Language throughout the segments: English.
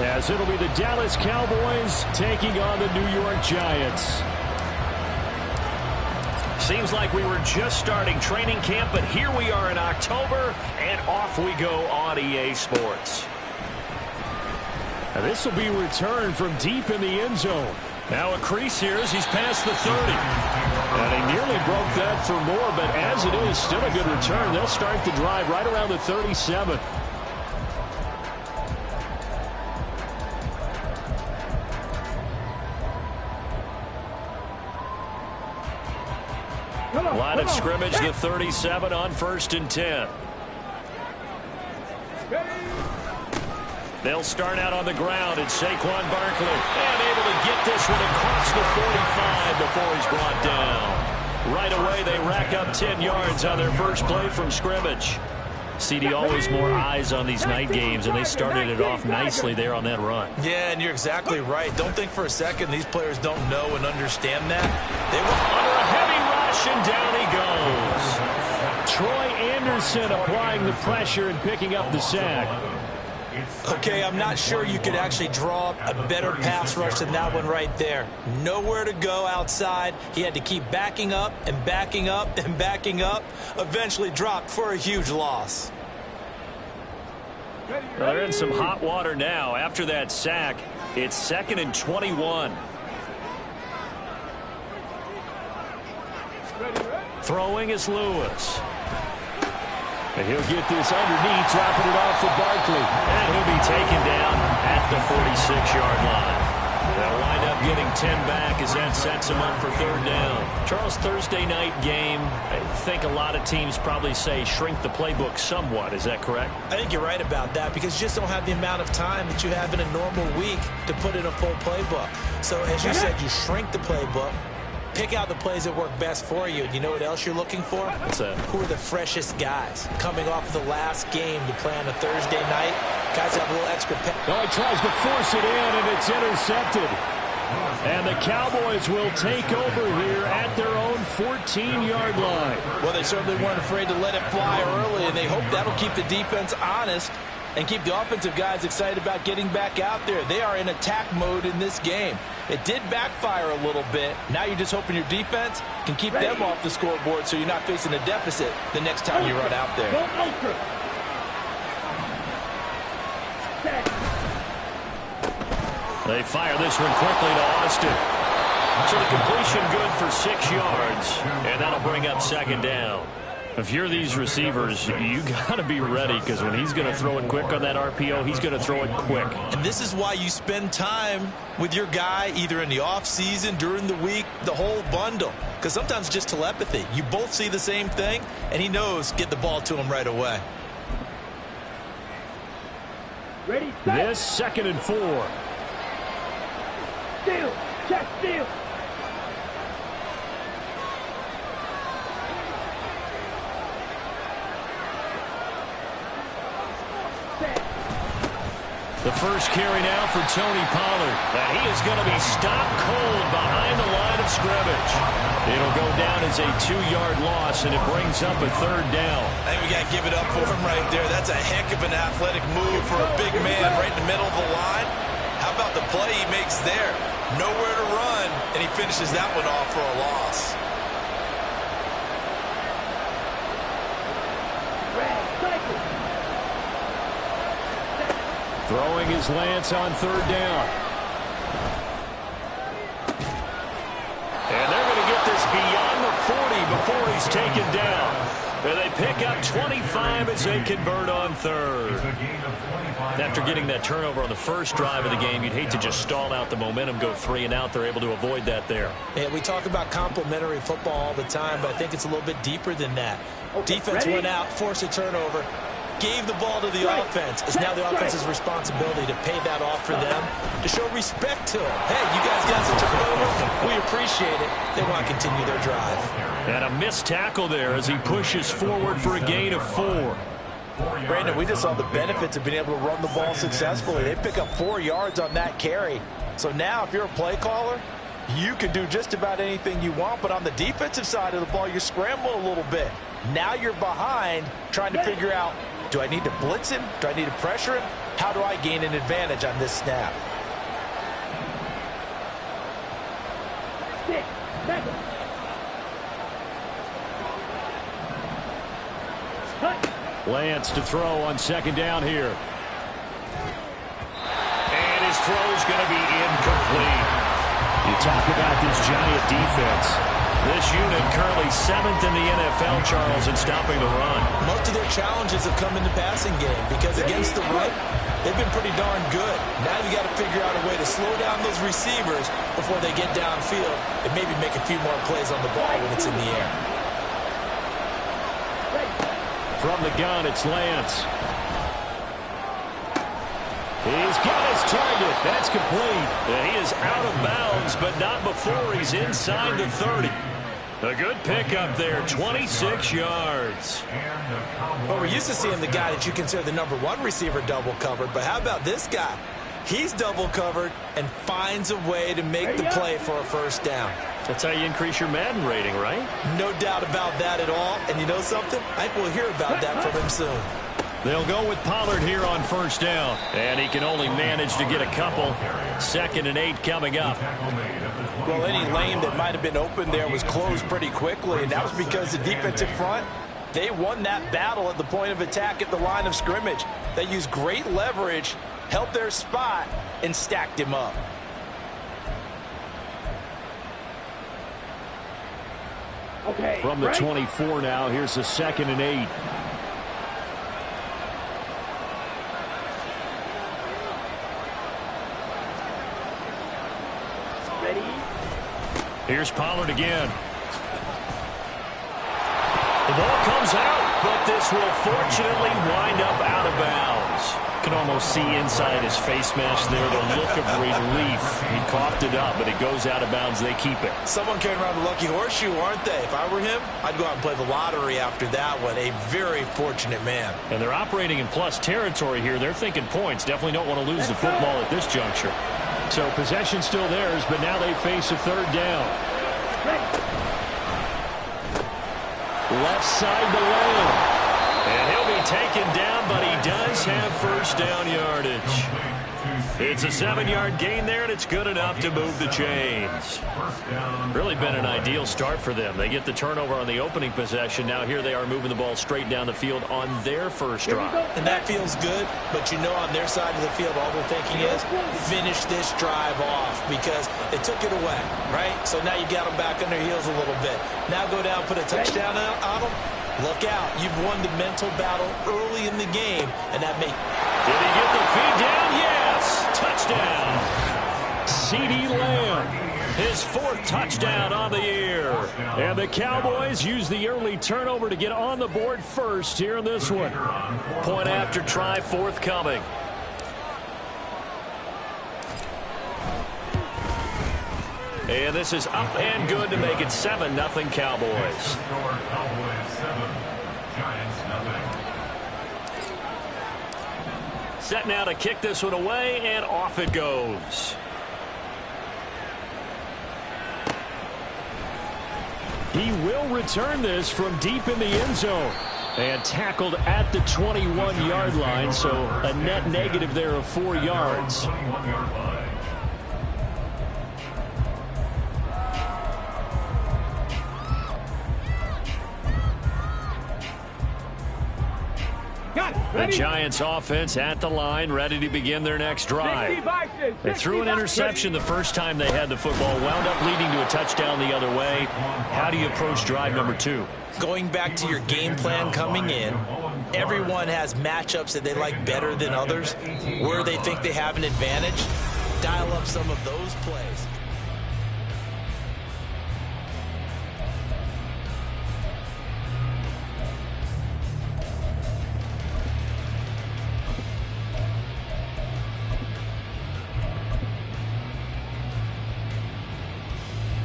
As it'll be the Dallas Cowboys taking on the New York Giants. Seems like we were just starting training camp, but here we are in October, and off we go on EA Sports. Now this will be returned from deep in the end zone. Now a crease here as he's past the 30. And he nearly broke that for more, but as it is, still a good return. They'll start the drive right around the 37. Line of scrimmage, the 37 on 1st and 10. They'll start out on the ground, and Saquon Barkley and able to get this one across the 45 before he's brought down. Right away, they rack up 10 yards on their first play from scrimmage. CD, always more eyes on these night games, and they started it off nicely there on that run. Yeah, and you're exactly right. Don't think for a second these players don't know and understand that. They were under a heavy rush, and down he goes. Troy Anderson applying the pressure and picking up the sack. Okay, I'm not sure you could actually draw up a better pass rush than that one right there. Nowhere to go outside. He had to keep backing up and backing up and backing up. Eventually dropped for a huge loss. Well, they're in some hot water now. After that sack, it's 2nd and 21. Throwing is Lewis. And he'll get this underneath, dropping it off for Barkley. And he'll be taken down at the 46-yard line. They'll wind up getting 10 back as that sets him up for 3rd down. Charles, Thursday night game, I think a lot of teams probably say shrink the playbook somewhat. Is that correct? I think you're right about that because you just don't have the amount of time that you have in a normal week to put in a full playbook. So as you said, you shrink the playbook. Pick out the plays that work best for you. And you know what else you're looking for? What's that? Who are the freshest guys coming off the last game to play on a Thursday night? Guys have a little extra pep. Oh, he tries to force it in, and it's intercepted. And the Cowboys will take over here at their own 14-yard line. Well, they certainly weren't afraid to let it fly early, and they hope that'll keep the defense honest and keep the offensive guys excited about getting back out there. They are in attack mode in this game. It did backfire a little bit. Now you're just hoping your defense can keep them off the scoreboard so you're not facing a deficit the next time you run out there. They fire this one quickly to Austin. So the completion good for 6 yards, and that'll bring up 2nd down. If you're these receivers, you got to be ready because when he's going to throw it quick on that RPO, he's going to throw it quick. And this is why you spend time with your guy either in the offseason, during the week, the whole bundle. Because sometimes it's just telepathy. You both see the same thing, and he knows get the ball to him right away. Ready, this 2nd and 4. Steal, check, steal. The first carry now for Tony Pollard. And he is going to be stopped cold behind the line of scrimmage. It'll go down as a 2-yard loss, and it brings up a 3rd down. I think we got to give it up for him right there. That's a heck of an athletic move for a big man right in the middle of the line. How about the play he makes there? Nowhere to run, and he finishes that one off for a loss. Throwing his Lance on 3rd down. And they're going to get this beyond the 40 before he's taken down. And they pick up 25 as they convert on 3rd. After getting that turnover on the first drive of the game, you'd hate to just stall out the momentum, go 3 and out. They're able to avoid that there. And we talk about complementary football all the time, but I think it's a little bit deeper than that. Defense went out, forced a turnover, gave the ball to the offense. It's now the offense's responsibility to pay that off for them, to show respect to them. Hey, you guys got some turnover. We appreciate it. They want to continue their drive. And a missed tackle there as he pushes forward for a gain of 4. Brandon, we just saw the benefits of being able to run the ball successfully. They pick up 4 yards on that carry. So now if you're a play caller, you can do just about anything you want. But on the defensive side of the ball, you scramble a little bit. Now you're behind trying to figure out, do I need to blitz him? Do I need to pressure him? How do I gain an advantage on this snap? Lance to throw on second down here. And his throw's going to be incomplete. You talk about this Giant defense. This unit currently 7th in the NFL, Charles, in stopping the run. Most of their challenges have come in the passing game because against the run, they've been pretty darn good. Now you got to figure out a way to slow down those receivers before they get downfield and maybe make a few more plays on the ball when it's in the air. From the gun, it's Lance. He's got his target. That's complete. He is out of bounds, but not before he's inside the 30. A good pickup there, 26 yards. Well, we're used to seeing the guy that you consider the #1 receiver double covered, but how about this guy? He's double covered and finds a way to make the play for a first down. That's how you increase your Madden rating, right? No doubt about that at all. And you know something? I think we'll hear about that from him soon. They'll go with Pollard here on first down. And he can only manage to get a couple. 2nd and 8 coming up. Well, any lane that might have been open there was closed pretty quickly, and that was because the defensive front, they won that battle at the point of attack at the line of scrimmage. They used great leverage, held their spot, and stacked him up. Okay, from the 24 now, here's the 2nd and 8. Here's Pollard again. The ball comes out, but this will fortunately wind up out of bounds. Can almost see inside his face mask there the look of relief. He coughed it up, but it goes out of bounds. They keep it. Someone carrying around the lucky horseshoe, aren't they? If I were him, I'd go out and play the lottery after that one. A very fortunate man. And they're operating in plus territory here. They're thinking points. Definitely don't want to lose the football at this juncture. So possession still theirs, but now they face a 3rd down. Left side to Lamb. And he'll be taken down, but he does have first down yardage. It's a 7-yard gain there, and it's good enough to move the chains. Really been an ideal start for them. They get the turnover on the opening possession. Now here they are moving the ball straight down the field on their first drive. And that feels good, but you know on their side of the field all they're thinking is finish this drive off because they took it away, right? So now you got them back on their heels a little bit. Now go down, put a touchdown on them. Look out. You've won the mental battle early in the game, and that may... Did he get the feed down? Yes. Touchdown. CeeDee Lamb. His 4th touchdown on the year. And the Cowboys use the early turnover to get on the board first here in this one. Point after try forthcoming. And this is up and good to make it 7-0 Cowboys. Set now to kick this one away, and off it goes. He will return this from deep in the end zone. And tackled at the 21-yard line, so a net negative there of 4 yards. The Giants offense at the line, ready to begin their next drive. They threw an interception the first time they had the football, wound up leading to a touchdown the other way. How do you approach drive number 2? Going back to your game plan coming in, everyone has matchups that they like better than others. Where they think they have an advantage, dial up some of those plays.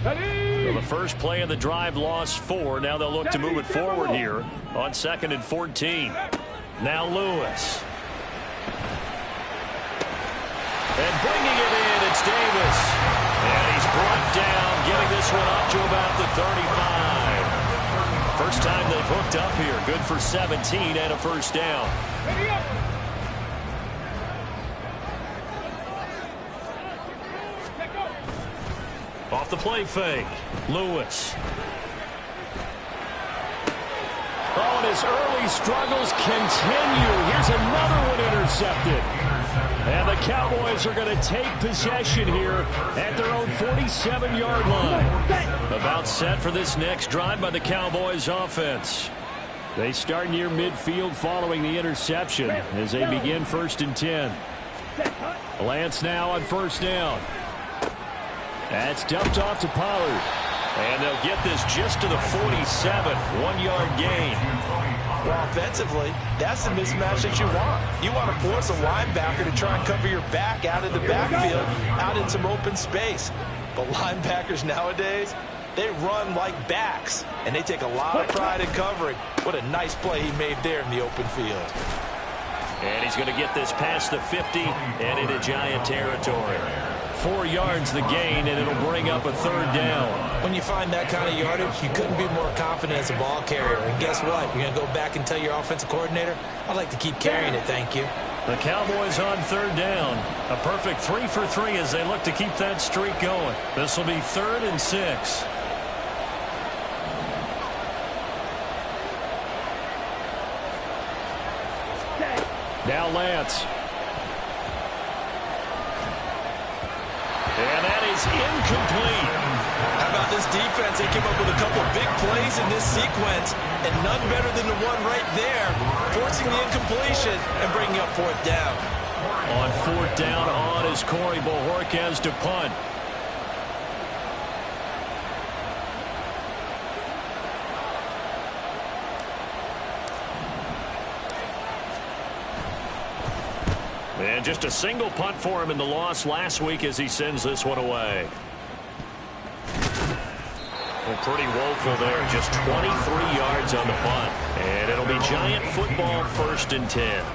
Well, the first play of the drive lost 4. Now they'll look to move it forward here on 2nd and 14. Now Lewis. And bringing it in, it's Davis. And he's brought down, getting this one up to about the 35. First time they've hooked up here. Good for 17 and a first down. Off the play fake. Lewis. Oh, and his early struggles continue. Here's another one intercepted. And the Cowboys are going to take possession here at their own 47-yard line. About set for this next drive by the Cowboys offense. They start near midfield following the interception as they begin 1st and 10. Lance now on 1st down. That's dumped off to Pollard. And they'll get this just to the 47. 1-yard gain. Well, offensively, that's the mismatch that you want. You want to force a linebacker to try and cover your back out of the backfield, out in some open space. But linebackers nowadays, they run like backs, and they take a lot of pride in covering. What a nice play he made there in the open field. And he's going to get this past the 50 and into Giant territory. 4 yards the gain, and it'll bring up a 3rd down. When you find that kind of yardage, you couldn't be more confident as a ball carrier. And guess what? You're going to go back and tell your offensive coordinator, I'd like to keep carrying it, thank you. The Cowboys on 3rd down. A perfect 3 for 3 as they look to keep that streak going. This will be 3rd and 6. Now Lance. And that is incomplete. How about this defense? They came up with a couple big plays in this sequence, and none better than the one right there, forcing the incompletion and bringing up 4th down. On 4th down on is Corey Bojorquez to punt. And just a single punt for him in the loss last week as he sends this one away. Well, pretty woeful there. Just 23 yards on the punt. And it'll be Giant football 1st and 10.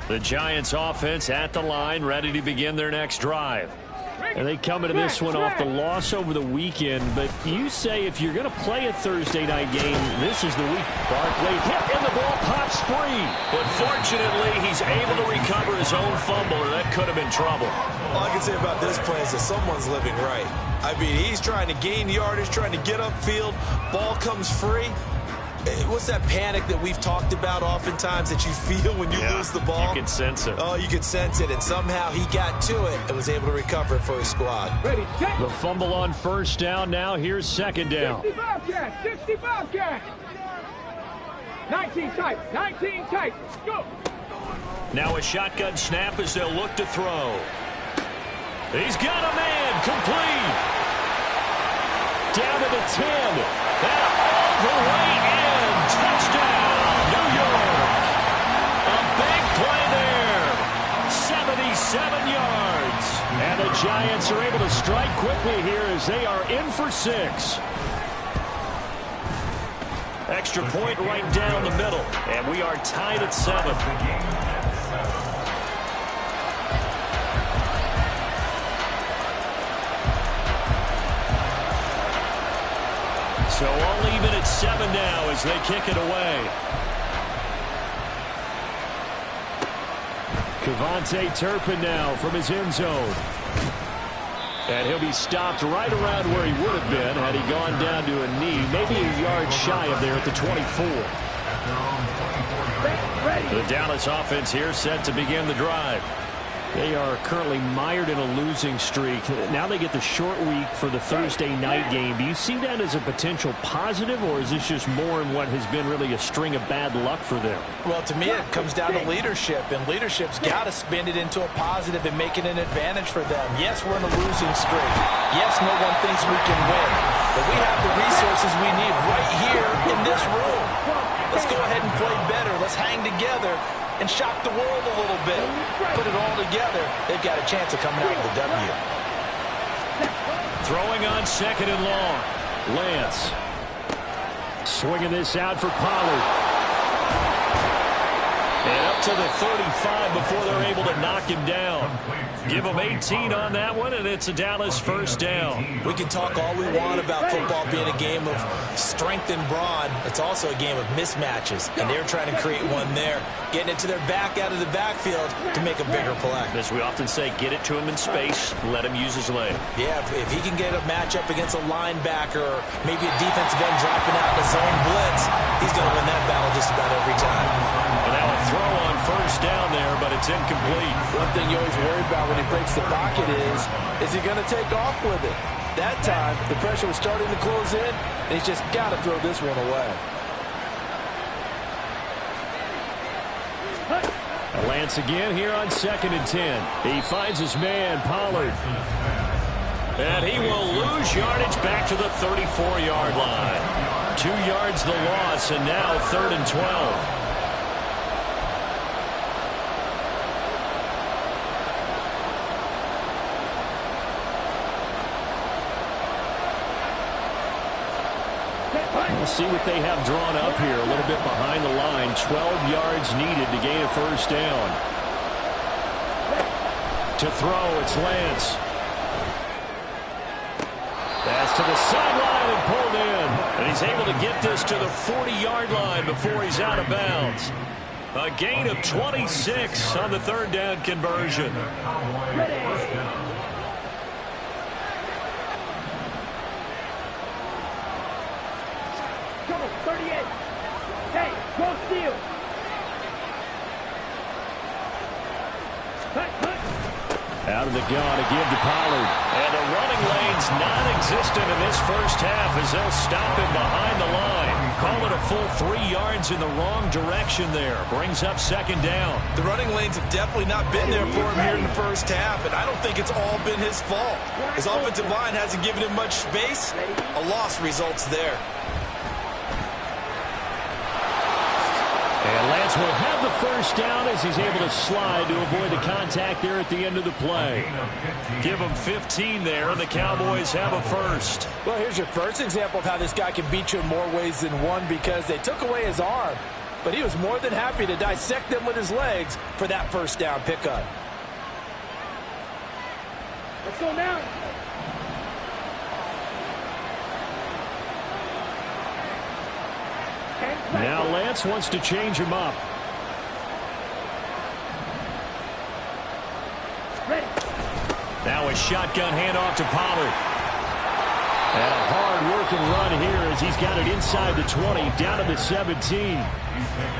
The Giants offense at the line, ready to begin their next drive. And they come into this one off the loss over the weekend. But you say if you're going to play a Thursday night game, this is the week. Barkley hit and the ball pops free. But fortunately, he's able to recover his own fumble, or that could have been trouble. All I can say about this play is that someone's living right. I mean, he's trying to gain yardage, trying to get upfield. Ball comes free. What's that panic that we've talked about oftentimes that you feel when you lose the ball? You can sense it. Oh, you can sense it, and somehow he got to it and was able to recover it for his squad. Ready, check. The fumble on 1st down. Now here's 2nd down. 65 catch, 65 catch. 19 tight, 19 tight. Go. Now a shotgun snap as they'll look to throw. He's got a man, complete. Down to the 10. And all the way in. Touchdown, New York. A big play there. 77 yards. And the Giants are able to strike quickly here as they are in for 6. Extra point right down the middle. And we are tied at 7. So all even at 7 now as they kick it away. Kevontae Turpin now from his end zone. And he'll be stopped right around where he would have been had he gone down to a knee, maybe a yard shy of there at the 24. The Dallas offense here set to begin the drive. They are currently mired in a losing streak. Now they get the short week for the Thursday night game. Do you see that as a potential positive, or is this just more in what has been really a string of bad luck for them? Well, to me, it comes down to leadership, and leadership's got to spin it into a positive and make it an advantage for them. Yes, we're in a losing streak. Yes, no one thinks we can win, but we have the resources we need right here in this room. Let's go ahead and play better. Let's hang together and shock the world a little bit. Put it all together, they've got a chance of coming out with a W. Throwing on 2nd and long. Lance. Swinging this out for Pollard. And up to the 35 before they're able to knock him down. Give them 18 on that one, and it's a Dallas first down. We can talk all we want about football being a game of strength and brawn. It's also a game of mismatches, and they're trying to create one there, getting it to their back out of the backfield to make a bigger play. As we often say, get it to him in space, let him use his leg. Yeah, if he can get a matchup against a linebacker or maybe a defensive end dropping out in a zone blitz, he's going to win that battle just about every time. And now a throw on first down there, but it's incomplete. One thing you always worry about when he breaks the pocket is he going to take off with it? That time, the pressure was starting to close in, and he's just got to throw this one away. Lance again here on 2nd and 10. He finds his man, Pollard. And he will lose yardage back to the 34-yard line. 2 yards the loss, and now 3rd and 12. We'll see what they have drawn up here. A little bit behind the line. 12 yards needed to gain a first down. To throw, it's Lance. Pass to the sideline and pulled in. And he's able to get this to the 40-yard line before he's out of bounds. A gain of 26 on the 3rd down conversion. Out of the gun to give to Pollard. And the running lane's non-existent in this first half as they'll stop him behind the line. Call it a full 3 yards in the wrong direction there. Brings up 2nd down. The running lanes have definitely not been there for him here in the first half, and I don't think it's all been his fault. His offensive line hasn't given him much space. A loss results there. And Lance will have the first down as he's able to slide to avoid the contact there at the end of the play. Give him 15 there, and the Cowboys have a first. Well, here's your first example of how this guy can beat you in more ways than one, because they took away his arm, but he was more than happy to dissect them with his legs for that first down pickup. Let's go now. Now Lance wants to change him up. Ready. Now a shotgun handoff to Pollard. And a hard-working run here as he's got it inside the 20, down to the 17.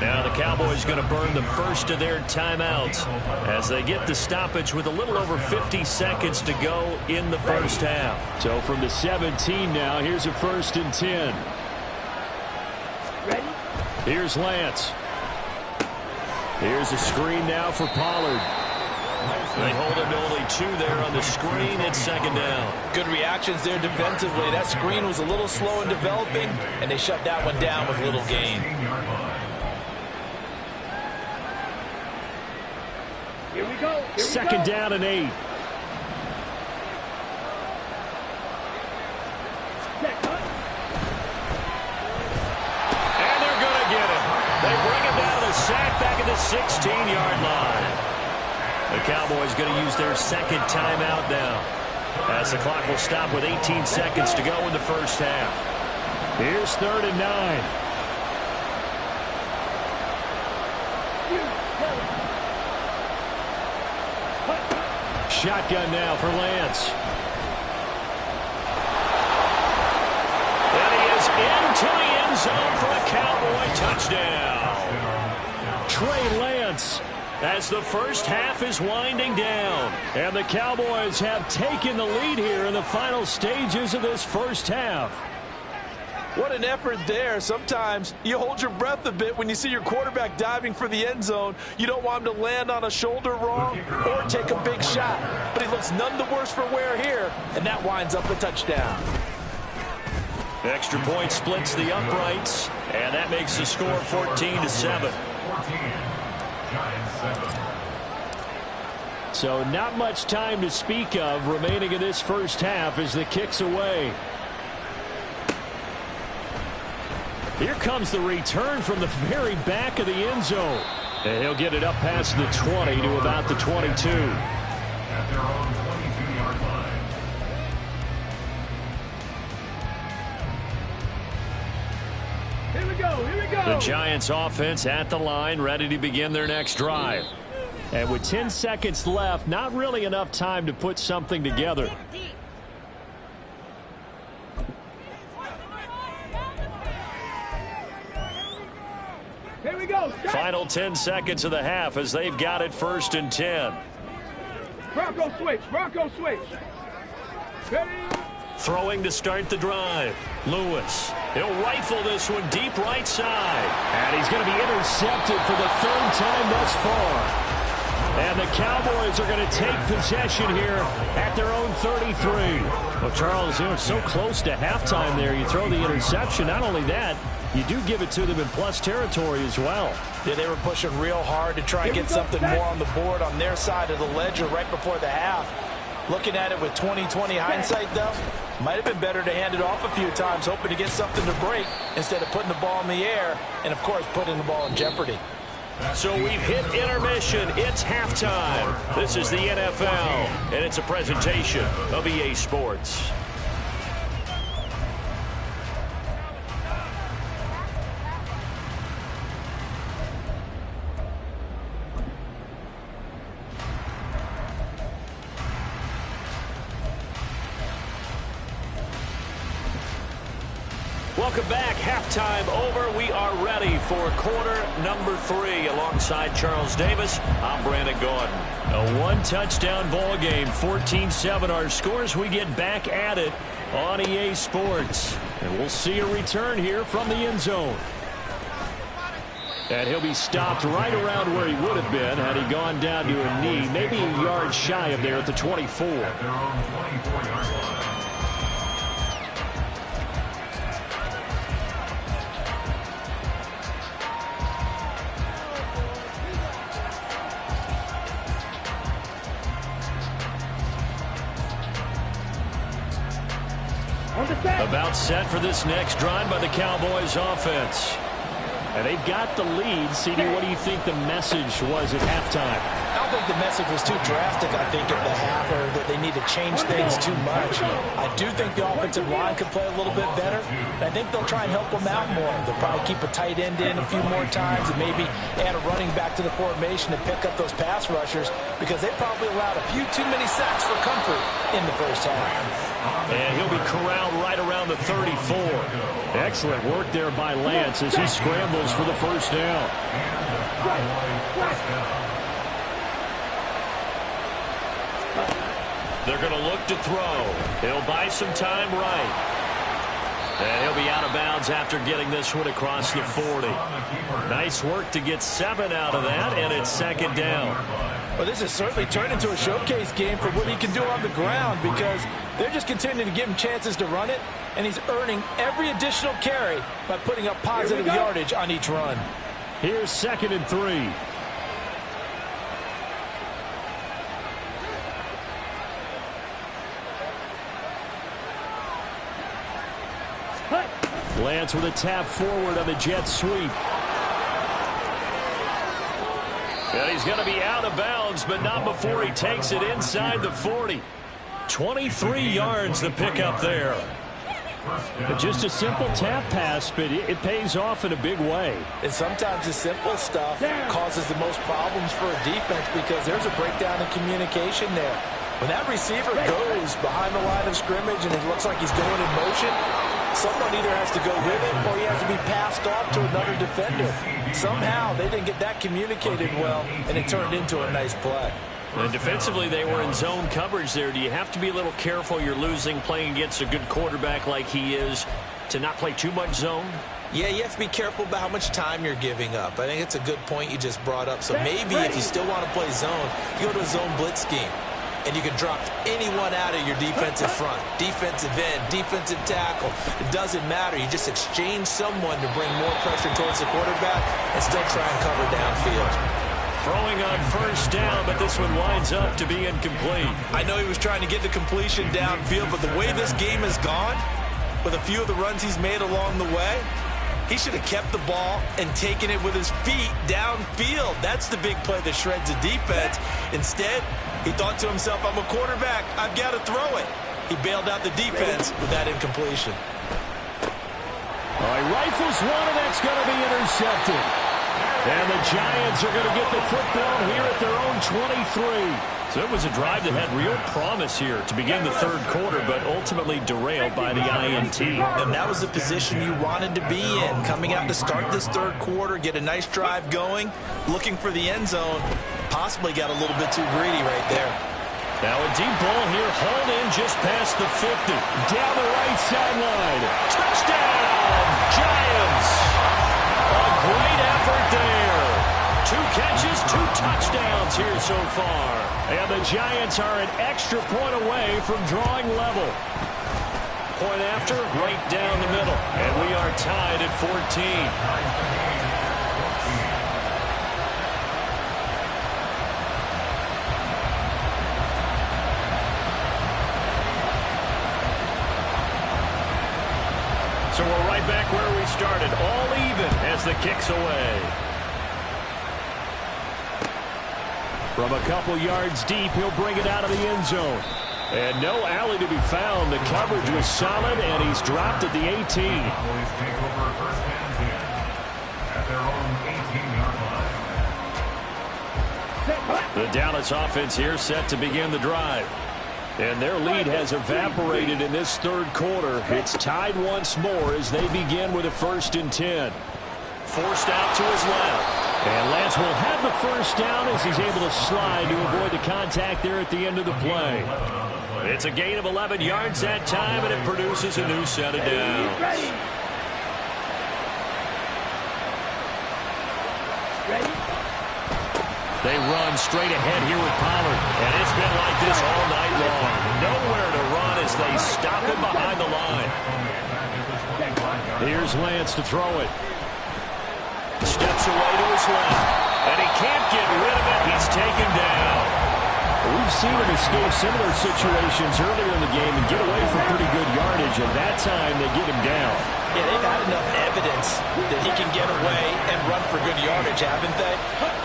Now the Cowboys going to burn the first of their timeouts as they get the stoppage with a little over 50 seconds to go in the first half. So from the 17 now, here's a 1st and 10. Ready. Here's Lance. Here's a screen now for Pollard. They hold him to only 2 there on the screen. It's 2nd down. Good reactions there defensively. That screen was a little slow in developing, and they shut that one down with little gain. Here we go. 2nd down and 8. Sack back at the 16-yard line. The Cowboys going to use their 2nd timeout now as the clock will stop with 18 seconds to go in the first half. Here's 3rd and 9. Shotgun now for Lance. And he is into the end zone for a Cowboy touchdown. Trey Lance as the first half is winding down. And the Cowboys have taken the lead here in the final stages of this first half. What an effort there. Sometimes you hold your breath a bit when you see your quarterback diving for the end zone. You don't want him to land on a shoulder wrong or take a big shot. But he looks none the worse for wear here, and that winds up a touchdown. Extra point splits the uprights, and that makes the score 14-7. So not much time to speak of remaining in this first half as the kick's away. Here comes the return from the very back of the end zone. And he'll get it up past the 20 to about the 22. At their own 22-yard line. Here we go. Here we go. The Giants offense at the line, ready to begin their next drive. And with 10 seconds left, not really enough time to put something together. Here we go. Final 10 seconds of the half as they've got it 1st and 10. Bronco switch. Bronco switch. Ready. Throwing to start the drive. Lewis. He'll rifle this one deep right side. And he's going to be intercepted for the 3rd time thus far. And the Cowboys are going to take possession here at their own 33. Well, Charles, it's so close to halftime there. You throw the interception. Not only that, you do give it to them in plus territory as well. Yeah, they were pushing real hard to try and get something more on the board on their side of the ledger right before the half. Looking at it with 20/20 hindsight, though, might have been better to hand it off a few times, hoping to get something to break instead of putting the ball in the air and, of course, putting the ball in jeopardy. So we've hit intermission. It's halftime. This is the NFL, and it's a presentation of EA Sports. Welcome back. Halftime over. We are ready for quarter number 3. Alongside Charles Davis, I'm Brandon Gordon. A one-touchdown ball game, 14-7 our scores. We get back at it on EA Sports. And we'll see a return here from the end zone. And he'll be stopped right around where he would have been had he gone down to a knee, maybe a yard shy of there at the 24. At their own 24-yard line. About set for this next drive by the Cowboys offense. And they've got the lead. CD, what do you think the message was at halftime? I don't think the message was too drastic, I think, at the half, or that they need to change things too much. I do think the offensive line could play a little bit better. I think they'll try and help them out more. They'll probably keep a tight end in a few more times and maybe add a running back to the formation to pick up those pass rushers, because they probably allowed a few too many sacks for comfort in the first half. And he'll be corralled right around the 34. Excellent work there by Lance as he scrambles for the first down. They're going to look to throw. He'll buy some time right. And he'll be out of bounds after getting this one across the 40. Nice work to get 7 out of that, and it's 2nd down. Well, this has certainly turned into a showcase game for what he can do on the ground, because they're just continuing to give him chances to run it, and he's earning every additional carry by putting up positive yardage on each run. Here's 2nd and 3. Lance with a tap forward on the jet sweep. And he's going to be out of bounds, but not before he takes it inside the 40. 23 yards the pickup there. Just a simple tap pass, but it pays off in a big way. And sometimes the simple stuff causes the most problems for a defense, because there's a breakdown in communication there. When that receiver goes behind the line of scrimmage and it looks like he's going in motion, someone either has to go with it or he has to be passed off to another defender. Somehow they didn't get that communicated well, and it turned into a nice play. And defensively, they were in zone coverage there. Do you have to be a little careful? You're losing playing against a good quarterback like he is, to not play too much zone? Yeah, you have to be careful about how much time you're giving up. I think it's a good point you just brought up. So maybe if you still want to play zone, you go to a zone blitz scheme, and you can drop anyone out of your defensive front. Defensive end, defensive tackle. It doesn't matter. You just exchange someone to bring more pressure towards the quarterback and still try and cover downfield. Throwing on first down, but this one winds up to be incomplete. I know he was trying to get the completion downfield, but the way this game has gone, with a few of the runs he's made along the way, He should have kept the ball and taken it with his feet downfield. That's the big play that shreds the defense. Instead, he thought to himself, I'm a quarterback. I've got to throw it. He bailed out the defense with that incompletion. All right, rifles one, and that's going to be intercepted. And the Giants are going to get the football here at their own 23. So it was a drive that had real promise here to begin the third quarter, but ultimately derailed by the INT. And that was the position you wanted to be in, coming out to start this third quarter, get a nice drive going, looking for the end zone. Possibly got a little bit too greedy right there. Now a deep ball here, hauled in just past the 50. Down the right sideline. Touchdown, Giants! A great effort there. 2 catches, 2 touchdowns here so far. And the Giants are an extra point away from drawing level. Point after, right down the middle. And we are tied at 14. So we're right back where we started, all even as the kick's away. From a couple yards deep, he'll bring it out of the end zone. And no alley to be found. The coverage was solid, and he's dropped at the 18. Cowboys take over first and 10 at their own 18-yard line. The Dallas offense here set to begin the drive. And their lead has evaporated in this third quarter. It's tied once more as they begin with a 1st and 10. Forced out to his left. And Lance will have the first down as he's able to slide to avoid the contact there at the end of the play. It's a gain of 11 yards that time, and it produces a new set of downs. They run straight ahead here with Pollard, and it's been like this all night long. Nowhere to run as they stop him behind the line. Here's Lance to throw it. Steps away to his left, and he can't get rid of it. He's taken down. We've seen him escape similar situations earlier in the game and get away from pretty good yardage, and that time they get him down. Yeah, they've had enough evidence that he can get away and run for good yardage, haven't they?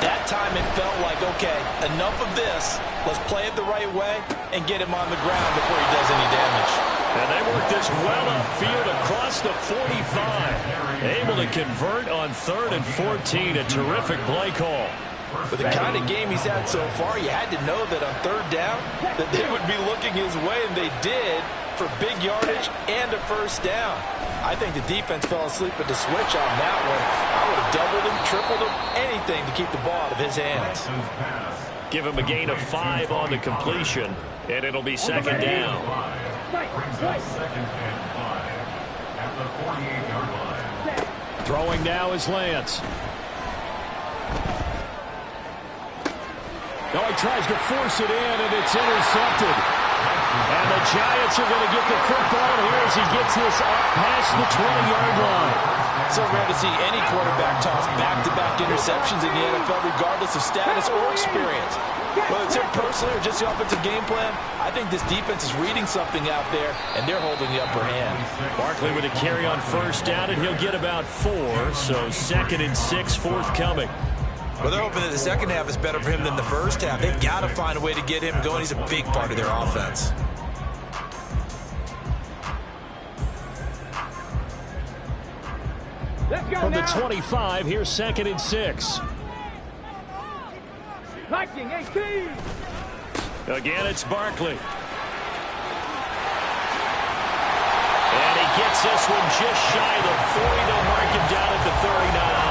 That time it felt like, okay, enough of this. Let's play it the right way and get him on the ground before he does any damage. And they work this well upfield across the 45. Able to convert on 3rd and 14. A terrific play call. For the kind of game he's had so far, you had to know that on 3rd down that they would be looking his way, and they did, for big yardage and a first down. I think the defense fell asleep at the switch on that one. I would have doubled him, tripled him, anything to keep the ball out of his hands. Give him a gain of 5 on the completion, and it'll be 2nd down. Brings up 2nd and 5 at the 48-yard line. Throwing now is Lance. No, he tries to force it in, and it's intercepted. And the Giants are going to get the football here as he gets this up past the 20-yard line. So rare to see any quarterback toss back-to-back interceptions in the NFL, regardless of status or experience. Whether it's him personally or just the offensive game plan, I think this defense is reading something out there, and they're holding the upper hand. Barkley with a carry on 1st down, and he'll get about 4, so 2nd and 6 forthcoming. Well, they're hoping that the second half is better for him than the first half. They've got to find a way to get him going. He's a big part of their offense. From the 25, here's 2nd and 6. Viking 18. Again, it's Barkley. And he gets this one just shy of the 40. They'll mark him down at the 39.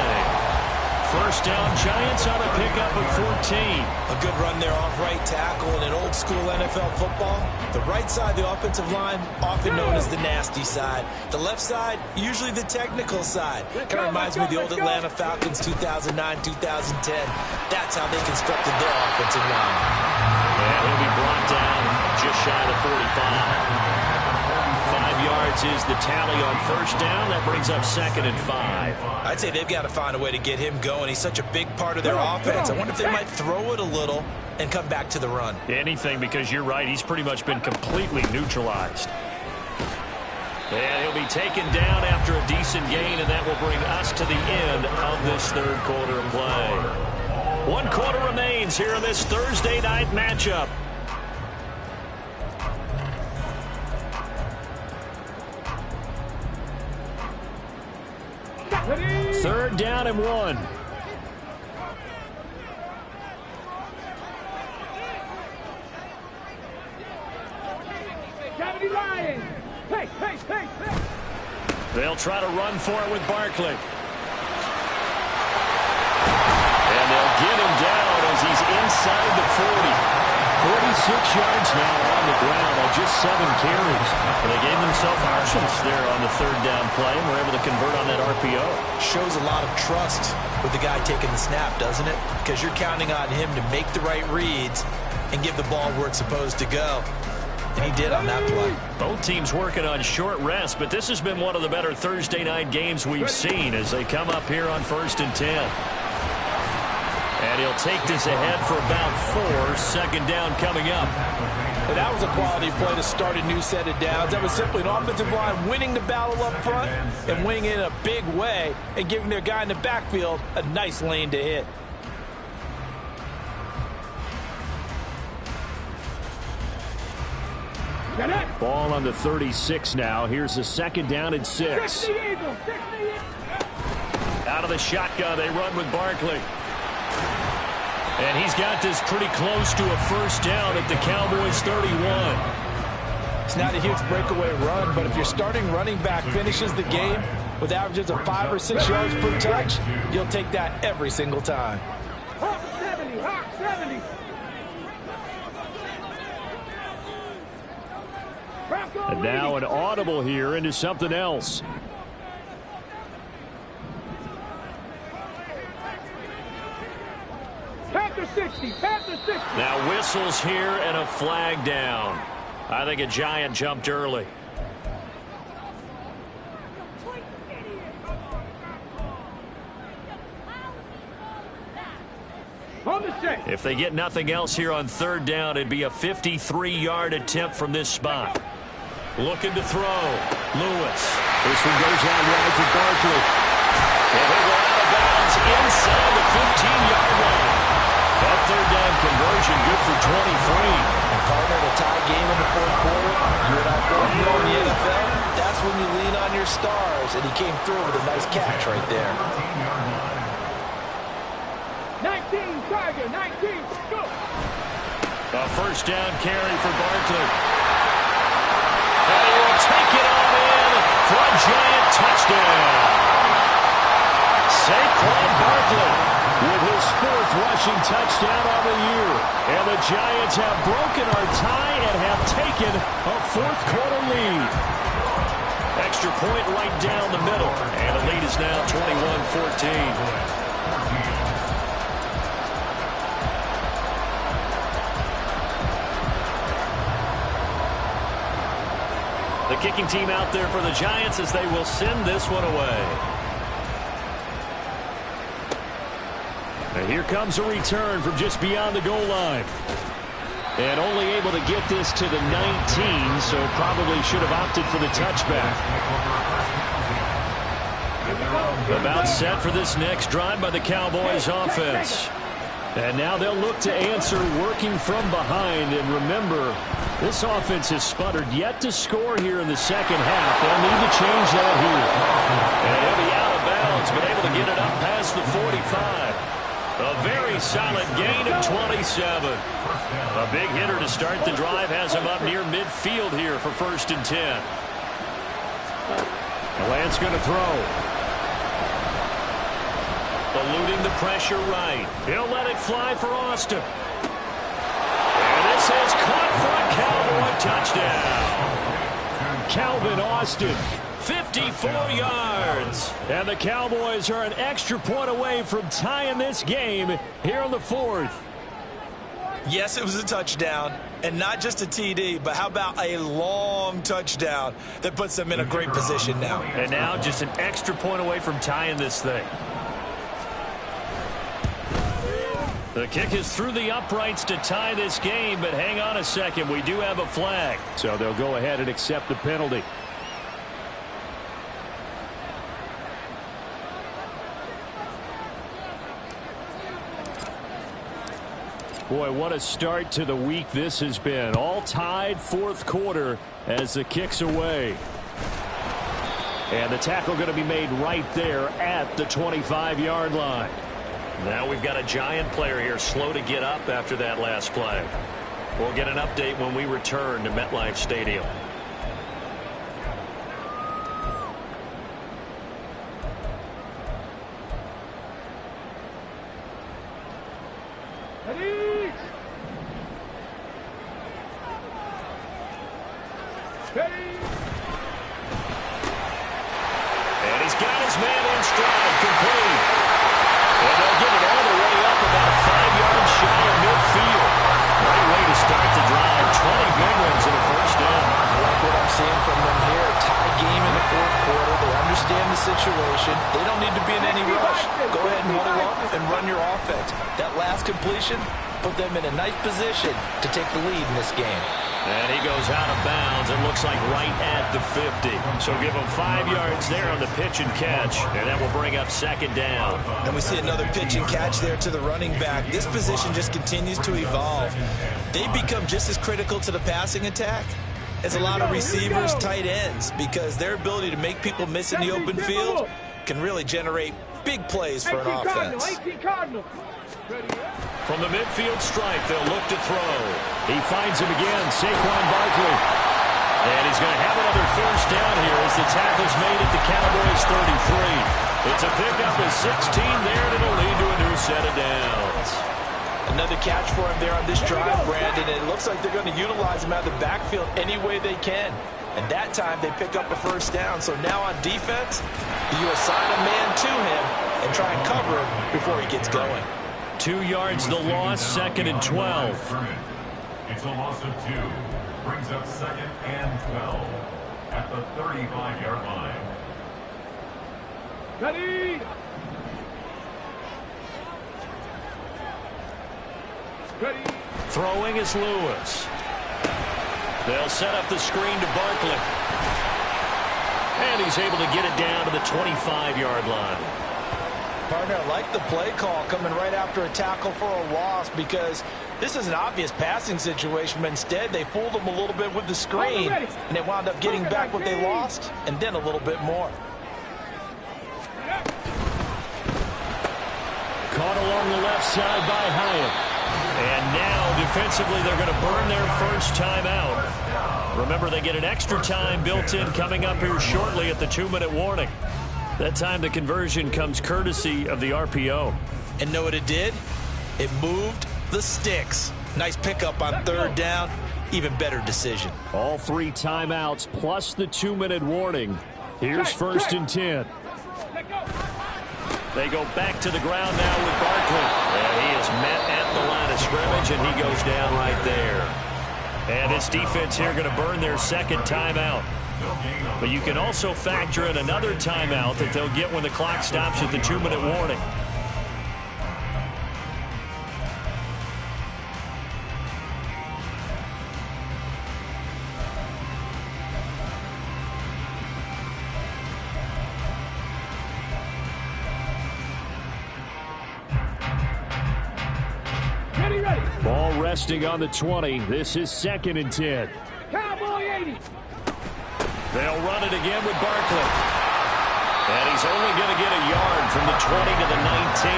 First down, Giants on a pickup of 14. A good run there off right tackle in an old-school NFL football. The right side, the offensive line, often known as the nasty side. The left side, usually the technical side. Kind of reminds me of the old Atlanta Falcons 2009, 2010. That's how they constructed their offensive line. And he'll be brought down just shy of the 45. 5 yards is the tally on 1st down. That brings up 2nd and 5. I'd say they've got to find a way to get him going. He's such a big part of their offense. I wonder if they might throw it a little and come back to the run. Anything, because you're right. He's pretty much been completely neutralized. And he'll be taken down after a decent gain, and that will bring us to the end of this third quarter of play. 1 quarter remains here in this Thursday night matchup. Third down and 1. They'll try to run for it with Barkley. And they'll get him down as he's inside the 40. 46 yards now on the ground on just 7 carries. And they gave themselves options there on the third down play and were able to convert on that RPO. Shows a lot of trust with the guy taking the snap, doesn't it? Because you're counting on him to make the right reads and give the ball where it's supposed to go. And he did on that play. Both teams working on short rest, but this has been one of the better Thursday night games we've seen as they come up here on 1st and 10. And he'll take this ahead for about 4. Second down coming up. And that was a quality play to start a new set of downs. That was simply an offensive line winning the battle up front and winning it in a big way and giving their guy in the backfield a nice lane to hit. Ball on the 36 now. Here's a second down and 6. Out of the shotgun, they run with Barkley. And he's got this pretty close to a first down at the Cowboys 31. It's not a huge breakaway run, but if your starting running back finishes the game with averages of 5 or 6 yards per touch, you'll take that every single time. Hawk 70, Hawk 70. And now an audible here into something else. Panther 60, Panther 60. Now whistles here and a flag down. I think a Giant jumped early. If they get nothing else here on third down, it'd be a 53-yard attempt from this spot. Looking to throw. Lewis. This one goes out wide for Barkley. And he'll go out of bounds inside the 15-yard line. That third down conversion good for 23. And partner, in a tie game in the fourth quarter, you and I both know in the NFL, that's when you lean on your stars. And he came through with a nice catch right there. 19, Tiger, 19, go! A first down carry for Barkley. And he will take it on in for a Giant touchdown. Saquon Barkley with his 4th rushing touchdown on the year. And the Giants have broken our tie and have taken a 4th quarter lead. Extra point right down the middle. And the lead is now 21-14. The kicking team out there for the Giants as they will send this one away. And here comes a return from just beyond the goal line. And only able to get this to the 19, so probably should have opted for the touchback. About set for this next drive by the Cowboys offense. And now they'll look to answer working from behind. And remember, this offense has sputtered yet to score here in the second half. They'll need to change that here. And he'll be out of bounds, but able to get it up past the 45. A very solid gain of 27. A big hitter to start the drive has him up near midfield here for 1st and 10. Lance going to throw. Eluding the pressure right. He'll let it fly for Austin. And this is caught for a Cowboy touchdown. Calvin Austin, 54 yards. And the Cowboys are an extra point away from tying this game here in the 4th. Yes, it was a touchdown, and not just a TD, but how about a long touchdown that puts them in a great position now. And now just an extra point away from tying this thing. The kick is through the uprights to tie this game, but hang on a second. We do have a flag. So they'll go ahead and accept the penalty. Boy, what a start to the week this has been. All tied fourth quarter as the kick's away. And the tackle going to be made right there at the 25-yard line. Now we've got a Giant player here slow to get up after that last play. We'll get an update when we return to MetLife Stadium. And he's got his man in stride, complete. And they'll get it all the way up about 5 yards shy of midfield. Great way to start the drive. 20 big ones in a first down. I like what I'm seeing from them here. Tie game in the fourth quarter. They understand the situation. They don't need to be in any rush. Go ahead and huddle up and run your offense. That last completion put them in a nice position to take the lead in this game. And he goes out of bounds. It looks like right at the 50. So give him 5 yards there on the pitch and catch, and that will bring up second down. And we see another pitch and catch there to the running back. This position just continues to evolve. They become just as critical to the passing attack as a lot of receivers, tight ends, because their ability to make people miss in the open field can really generate big plays for an offense. From the midfield stripe, they'll look to throw. He finds him again, Saquon Barkley. And he's going to have another first down here as the tackle's made at the Cowboys 33. It's a pickup of 16 there, and it'll lead to a new set of downs. Another catch for him there on this drive, Brandon. And it looks like they're going to utilize him out of the backfield any way they can. And that time they pick up a first down. So now on defense, you assign a man to him and try and cover him before he gets going. 2 yards the loss, second and 12. It's a loss of 2. Brings up second and 12 at the 35-yard line. Ready. Ready. Throwing is Lewis. They'll set up the screen to Barkley. And he's able to get it down to the 25-yard line. Partner, I like the play call coming right after a tackle for a loss, because this is an obvious passing situation, but instead they fooled them a little bit with the screen, and they wound up getting back what they lost and then a little bit more. Caught along the left side by Hyatt. And now defensively they're going to burn their first timeout. Remember, they get an extra time built in coming up here shortly at the 2-minute warning. That time the conversion comes courtesy of the RPO. And know what it did? It moved the sticks. Nice pickup on third down. Even better decision. All 3 timeouts plus the 2-minute warning. Here's first and 10. They go back to the ground now with Barkley. And he is met at the line of scrimmage, and he goes down right there. And this defense here going to burn their second timeout. But you can also factor in another timeout that they'll get when the clock stops at the 2-minute warning. Ball resting on the 20. This is second and 10. Cowboy 80. They'll run it again with Barkley. And he's only going to get a yard from the 20 to the 19.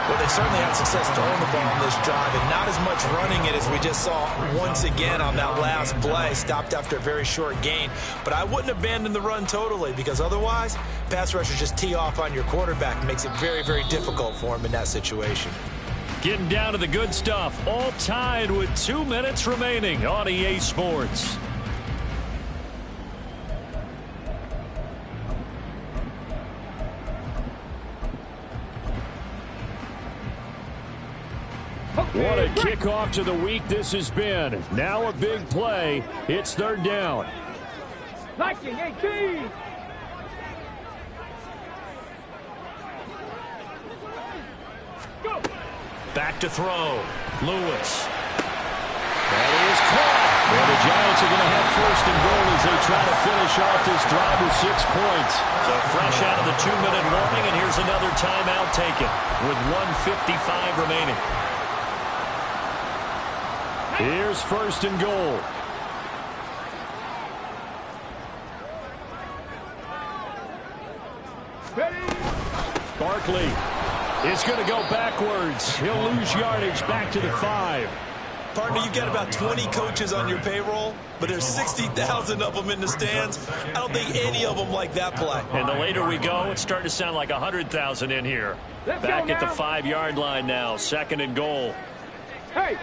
Well, they certainly had success throwing the ball on this drive, and not as much running it as we just saw once again on that last play. Stopped after a very short gain. But I wouldn't abandon the run totally, because otherwise, pass rushers just tee off on your quarterback. Makes it very, very difficult for him in that situation. Getting down to the good stuff. All tied with 2 minutes remaining on EA Sports. What a kickoff to the week this has been. Now a big play. It's third down. Liking 18. Go. Back to throw. Lewis. That is caught. And the Giants are going to have first and goal as they try to finish off this drive with 6 points. So fresh out of the 2-minute warning, and here's another timeout taken with 1:55 remaining. Here's first and goal. Barkley is going to go backwards. He'll lose yardage back to the 5. Partner, you've got about 20 coaches on your payroll, but there's 60,000 of them in the stands. I don't think any of them like that play. And the later we go, it's starting to sound like 100,000 in here. Back at the 5-yard line now, second and goal. Hey,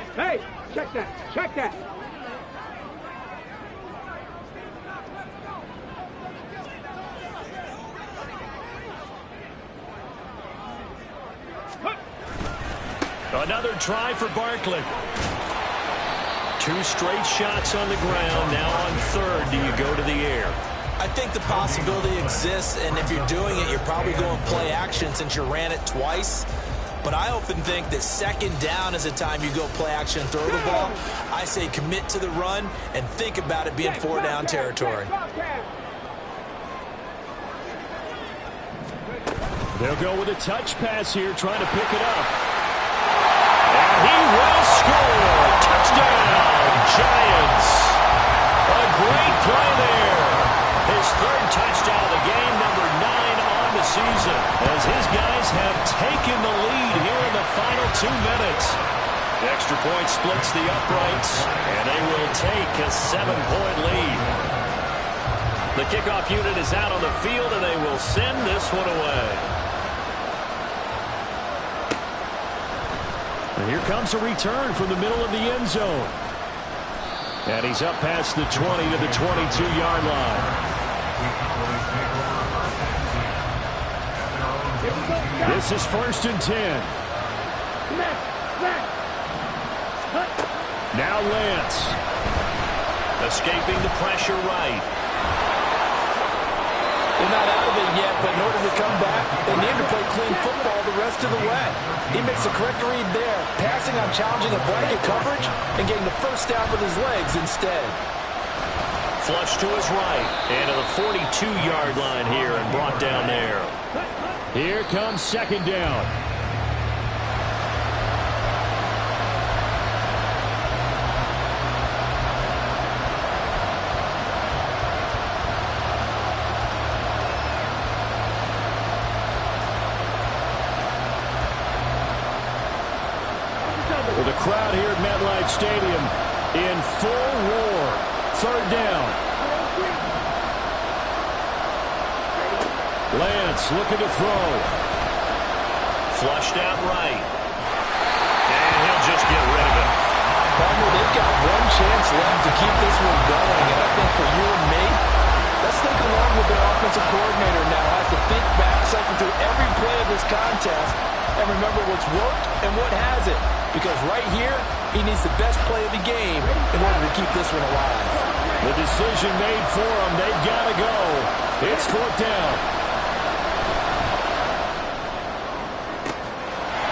check that, check that. Another try for Barkley. 2 straight shots on the ground. Now on third, do you go to the air? I think the possibility exists, and if you're doing it, you're probably going play action since you ran it twice. But I often think that second down is the time you go play action and throw the ball. I say commit to the run and think about it being 4-down territory. They'll go with a touch pass here, trying to pick it up. And he will score. Touchdown, Giants. A great play there. His third touchdown of the game, number 9 on the season, as his guys have taken the lead here in the final 2 minutes. The extra point splits the uprights, and they will take a 7-point lead. The kickoff unit is out on the field, and they will send this one away. And here comes a return from the middle of the end zone. And he's up past the 20 to the 22-yard line. This is first and 10. Now Lance. Escaping the pressure right. They're not out of it yet, but in order to come back, they need to play clean football the rest of the way. He makes the correct read there, passing on challenging a blanket coverage and getting the first down with his legs instead. Flush to his right, and to the 42-yard line here and brought down there. Here comes second down. With a crowd here at MetLife Stadium in full roar. Third down. Lance looking to throw. Flushed out right. And he'll just get rid of it. Partner, they've got one chance left to keep this one going, and I think for you and me, let's think along with their offensive coordinator now. Has to think back, cycle through every play of this contest, and remember what's worked and what hasn't. Because right here, he needs the best play of the game in order to keep this one alive. The decision made for them. They've got to go. It's fourth down.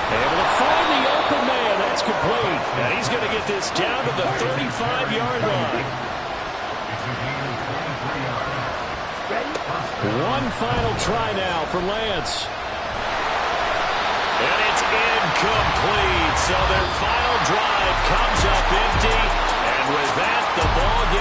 Able to find the open man. That's complete. And he's going to get this down to the 35-yard line. One final try now for Lance. And it's incomplete. So their final drive comes up empty. And with that, the ball game